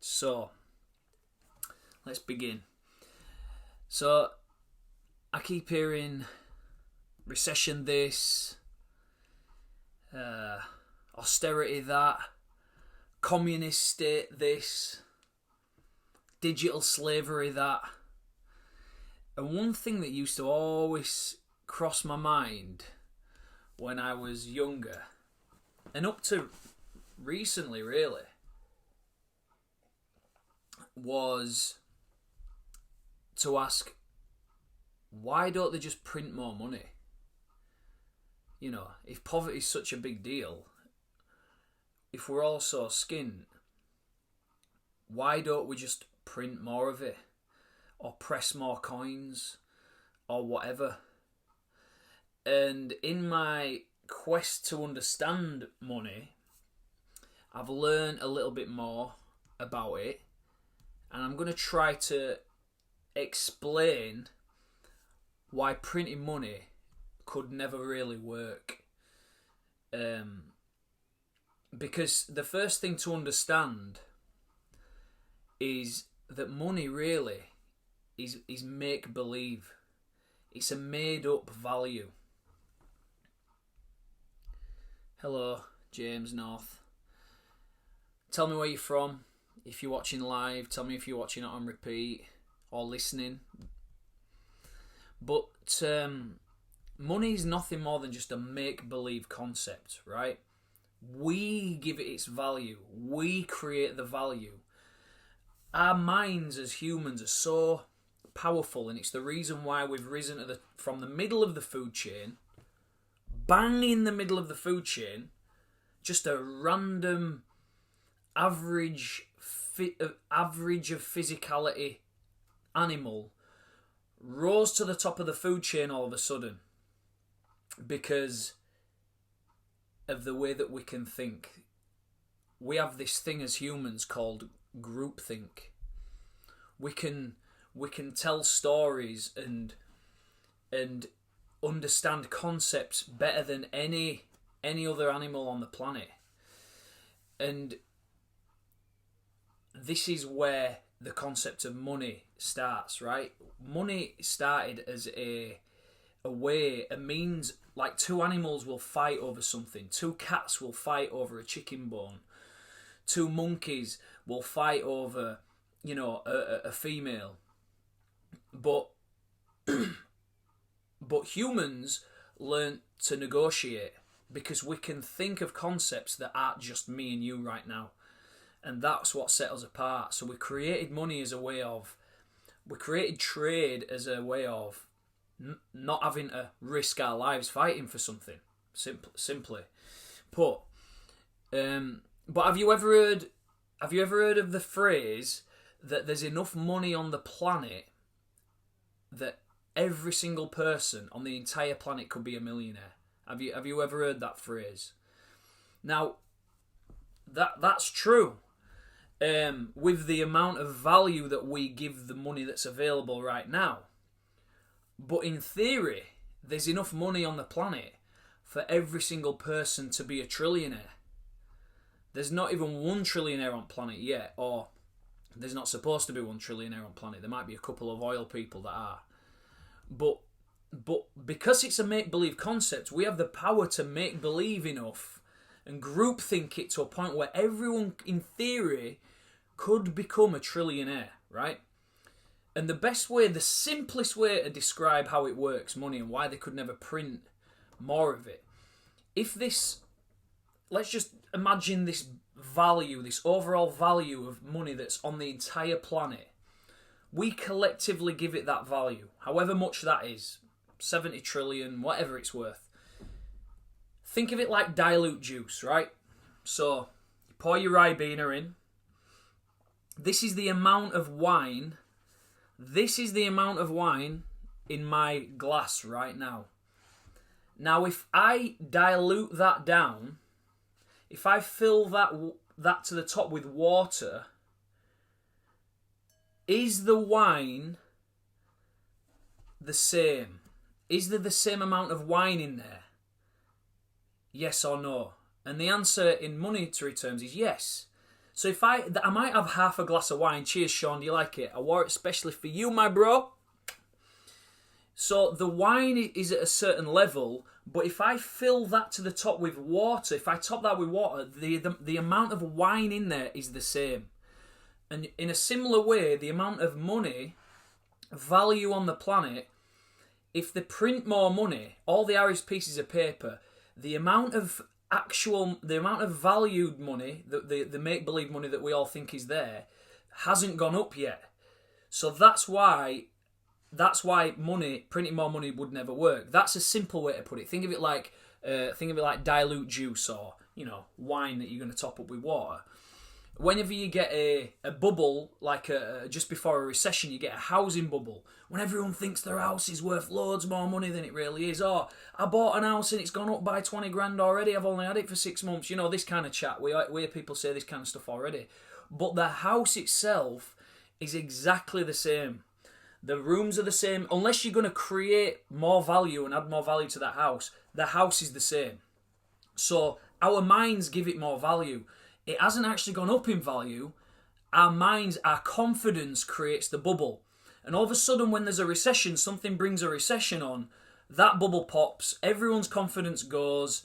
So, let's begin. So, I keep hearing recession this, austerity that, communist state this, digital slavery that. And one thing that used to always cross my mind when I was younger, and up to recently really, was to ask, why don't they just print more money? You know, if poverty is such a big deal, if we're all so skint, why don't we just print more of it? Or press more coins? Or whatever? And in my quest to understand money, I've learned a little bit more about it. And I'm going to try to explain why printing money could never really work. Because the first thing to understand is that money really is make-believe. It's a made-up value. Hello, James North. Tell me where you're from. If you're watching live, tell me if you're watching it on repeat or listening. But money is nothing more than just a make-believe concept, right? We give it its value. We create the value. Our minds as humans are so powerful, and it's the reason why we've risen from the middle of the food chain, bang in the middle of the food chain, just a random average of physicality animal rose to the top of the food chain all of a sudden because of the way that we can think. We have this thing as humans called groupthink. We can tell stories and understand concepts better than any other animal on the planet. And this is where the concept of money starts, right? Money started as a means, like two animals will fight over something. Two cats will fight over a chicken bone. Two monkeys will fight over, a female. But humans learn to negotiate because we can think of concepts that aren't just me and you right now. And that's what set us apart. So we created money as a way of... We created trade as a way of not having to risk our lives fighting for something. Simply put. But have you ever heard of the phrase that there's enough money on the planet that every single person on the entire planet could be a millionaire? Have you ever heard that phrase? Now, that's true. With the amount of value that we give the money that's available right now. But in theory, there's enough money on the planet for every single person to be a trillionaire. There's not even one trillionaire on planet yet, or there's not supposed to be one trillionaire on planet. There might be a couple of oil people that are. But because it's a make-believe concept, we have the power to make-believe enough and groupthink it to a point where everyone, in theory, could become a trillionaire, right? And the simplest way to describe how it works, money, and why they could never print more of it. Let's just imagine this value, this overall value of money that's on the entire planet. We collectively give it that value, however much that is, 70 trillion, whatever it's worth. Think of it like dilute juice, right? So, you pour your Ribena in. This is the amount of wine in my glass right now. Now, if I dilute that down, if I fill that to the top with water, is the wine the same? Is there the same amount of wine in there? Yes or no? And the answer in monetary terms is yes. So if I might have half a glass of wine. Cheers, Sean. Do you like it? I wore it especially for you, my bro. So the wine is at a certain level, but if I fill that to the top with water, if I top that with water, the amount of wine in there is the same. And in a similar way, the amount of money, value on the planet, if they print more money, all the Irish pieces of paper, the amount of valued money, the make-believe money that we all think is there, hasn't gone up yet. So that's why printing more money would never work. That's a simple way to put it. Think of it like dilute juice, or wine that you're going to top up with water. Whenever you get a bubble, like just before a recession, you get a housing bubble. When everyone thinks their house is worth loads more money than it really is. Oh, I bought an house and it's gone up by 20 grand already. I've only had it for 6 months. This kind of chat. We hear people say this kind of stuff already. But the house itself is exactly the same. The rooms are the same. Unless you're going to create more value and add more value to that house, the house is the same. So our minds give it more value. It hasn't actually gone up in value. Our minds, our confidence creates the bubble. And all of a sudden, when there's a recession, something brings a recession on, that bubble pops, everyone's confidence goes,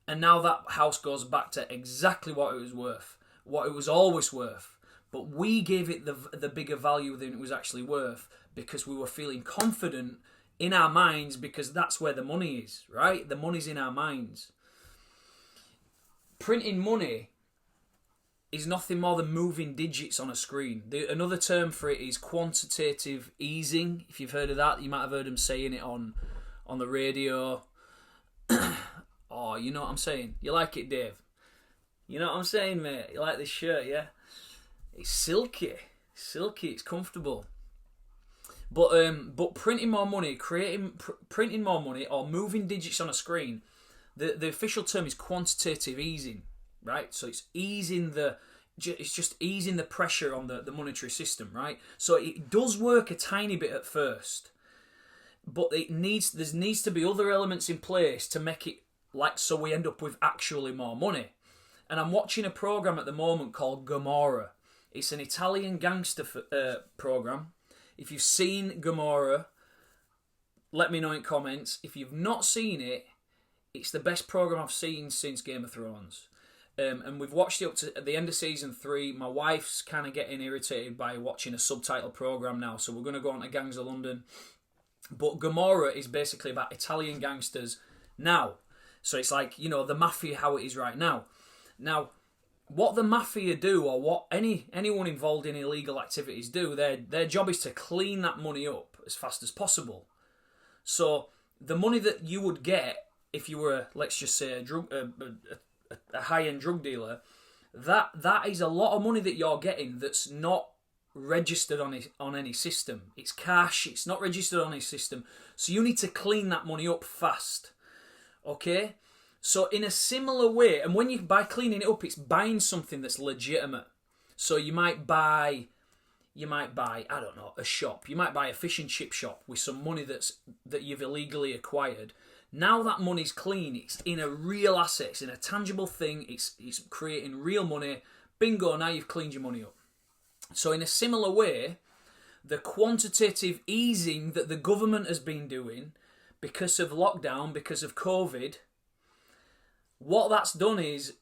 and now that house goes back to exactly what it was worth, what it was always worth. But we gave it the bigger value than it was actually worth, because we were feeling confident in our minds, because that's where the money is, right? The money's in our minds. Printing money is nothing more than moving digits on a screen. Another term for it is quantitative easing. If you've heard of that, you might have heard them saying it on the radio. Oh, you know what I'm saying? You like it, Dave? You know what I'm saying, mate? You like this shirt, yeah? It's silky. It's comfortable. But printing more money, printing more money, or moving digits on a screen, the official term is quantitative easing. Right, so it's just easing the pressure on the monetary system, right? So it does work a tiny bit at first, but there needs to be other elements in place to make it so we end up with actually more money. And I'm watching a program at the moment called Gomorrah. It's an Italian gangster program. If you've seen Gomorrah, let me know in comments. If you've not seen it, it's the best program I've seen since Game of Thrones. And we've watched it up to the end of season 3. My wife's kind of getting irritated by watching a subtitle program now, so we're going to go on to Gangs of London. But Gomorrah is basically about Italian gangsters now. So it's like, the mafia, how it is right now. Now, what the mafia do, or what anyone involved in illegal activities do, their job is to clean that money up as fast as possible. So the money that you would get if you were, let's just say, a high-end drug dealer, that is a lot of money that you're getting that's not registered on any system. It's cash. It's not registered on any system. So you need to clean that money up fast. Okay? So in a similar way, and by cleaning it up, it's buying something that's legitimate. So you might buy, I don't know, a shop. You might buy a fish and chip shop with some money that you've illegally acquired. Now that money's clean, it's in a real asset, it's in a tangible thing, it's creating real money. Bingo, now you've cleaned your money up. So in a similar way, the quantitative easing that the government has been doing because of lockdown, because of COVID, what that's done is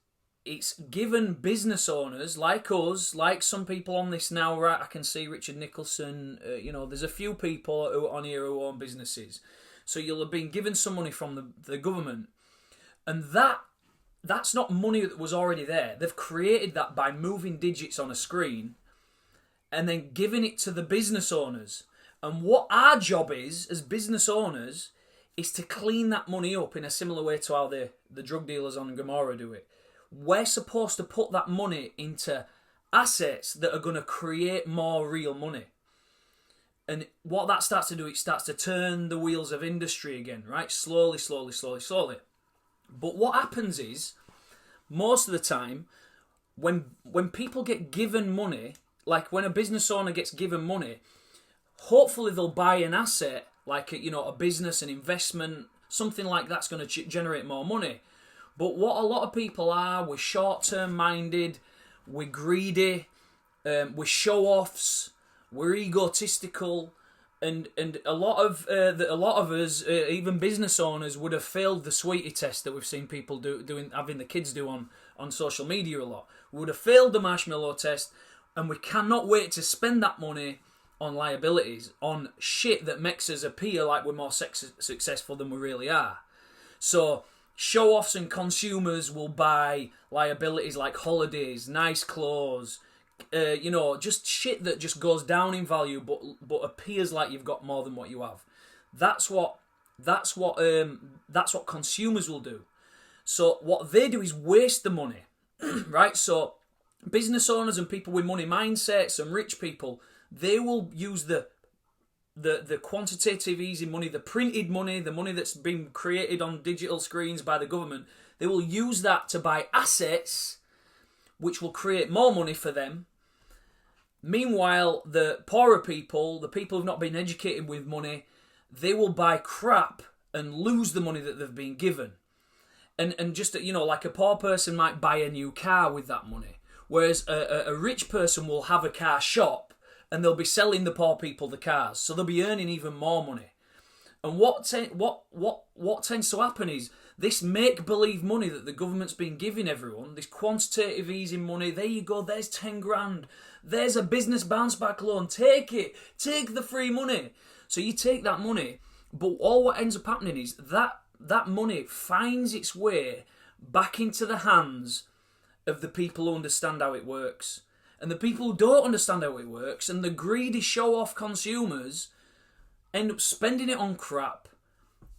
it's given business owners like us, like some people on this now, right? I can see Richard Nicholson, there's a few people who on here who own businesses. So you'll have been given some money from the government. And that's not money that was already there. They've created that by moving digits on a screen and then giving it to the business owners. And what our job is, as business owners, is to clean that money up in a similar way to how the drug dealers on Gomorrah do it. We're supposed to put that money into assets that are going to create more real money. And what that starts to do, it starts to turn the wheels of industry again, right? Slowly. But what happens is, most of the time, when people get given money, like when a business owner gets given money, hopefully they'll buy an asset, like a business, an investment, something like that's going to generate more money. But what a lot of people are, we're short-term minded, we're greedy, we're show-offs, we're egotistical, and a lot of us, even business owners, would have failed the sweetie test that we've seen people having the kids do on social media a lot. We would have failed the marshmallow test, and we cannot wait to spend that money on liabilities, on shit that makes us appear like we're more successful than we really are. So show-offs and consumers will buy liabilities like holidays, nice clothes, just shit that just goes down in value, but appears like you've got more than what you have. That's what consumers will do. So what they do is waste the money, right? So business owners and people with money mindsets and rich people, they will use the quantitative easy money, the printed money, the money that's been created on digital screens by the government. They will use that to buy assets, which will create more money for them. Meanwhile, the poorer people, the people who've not been educated with money, they will buy crap and lose the money that they've been given. And just, like a poor person might buy a new car with that money, whereas a rich person will have a car shop and they'll be selling the poor people the cars, so they'll be earning even more money. And what tends to happen is this make-believe money that the government's been giving everyone, this quantitative easing money, there you go, there's 10 grand, there's a business bounce-back loan, take it, take the free money. So you take that money, but all what ends up happening is that money finds its way back into the hands of the people who understand how it works. And the people who don't understand how it works, and the greedy show-off consumers, end up spending it on crap,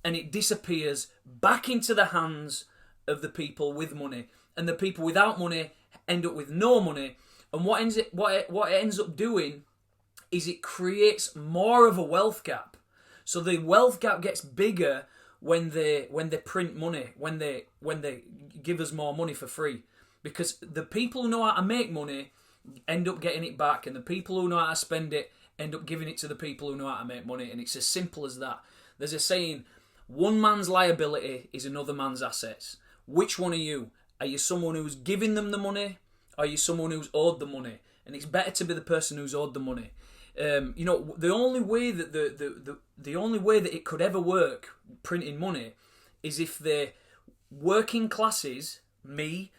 and it disappears back into the hands of the people with money. And the people without money end up with no money. And what it ends up doing is it creates more of a wealth gap. So the wealth gap gets bigger when they print money, when they give us more money for free. Because the people who know how to make money end up getting it back, and the people who know how to spend it end up giving it to the people who know how to make money. And it's as simple as that. There's a saying, one man's liability is another man's assets. Which one are you? Are you someone who's giving them the money? Or are you someone who's owed the money? And it's better to be the person who's owed the money. The only way that the only way that it could ever work, printing money, is if the working classes, me,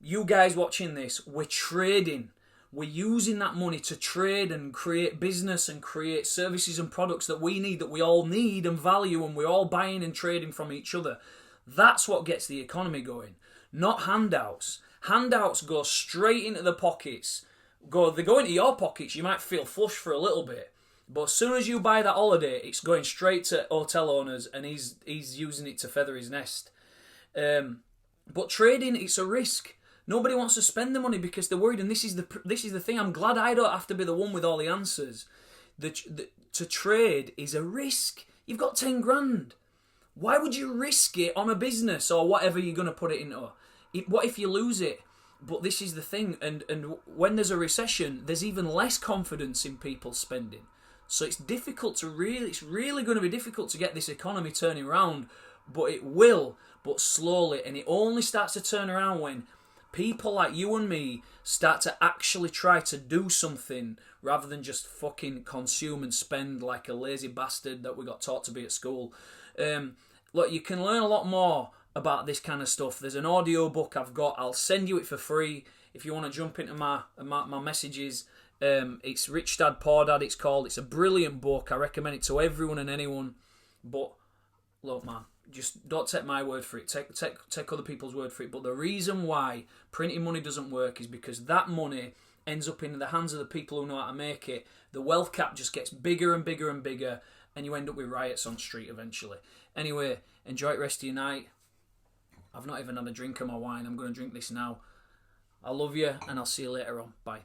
you guys watching this, we're trading. We're using that money to trade and create business and create services and products that we need, that we all need and value, and we're all buying and trading from each other. That's what gets the economy going, not handouts. Handouts go straight into the pockets. They go into your pockets, you might feel flush for a little bit, but as soon as you buy that holiday, it's going straight to hotel owners, and he's using it to feather his nest. But trading, it's a risk. Nobody wants to spend the money because they're worried, and this is the thing. I'm glad I don't have to be the one with all the answers. To trade is a risk. You've got 10 grand. Why would you risk it on a business or whatever you're going to put it into? What if you lose it? But this is the thing, and when there's a recession, there's even less confidence in people spending. So it's really going to be difficult to get this economy turning around, but it will, but slowly, and it only starts to turn around when people like you and me start to actually try to do something rather than just fucking consume and spend like a lazy bastard that we got taught to be at school. Look, you can learn a lot more about this kind of stuff. There's an audio book I've got. I'll send you it for free if you want to jump into my messages. It's Rich Dad Poor Dad, it's called. It's a brilliant book. I recommend it to everyone and anyone. But look, man, just don't take my word for it. Take other people's word for it. But the reason why printing money doesn't work is because that money ends up in the hands of the people who know how to make it. The wealth cap just gets bigger and bigger and bigger, and you end up with riots on the street eventually. Anyway, enjoy the rest of your night. I've not even had a drink of my wine. I'm going to drink this now. I love you, and I'll see you later on. Bye.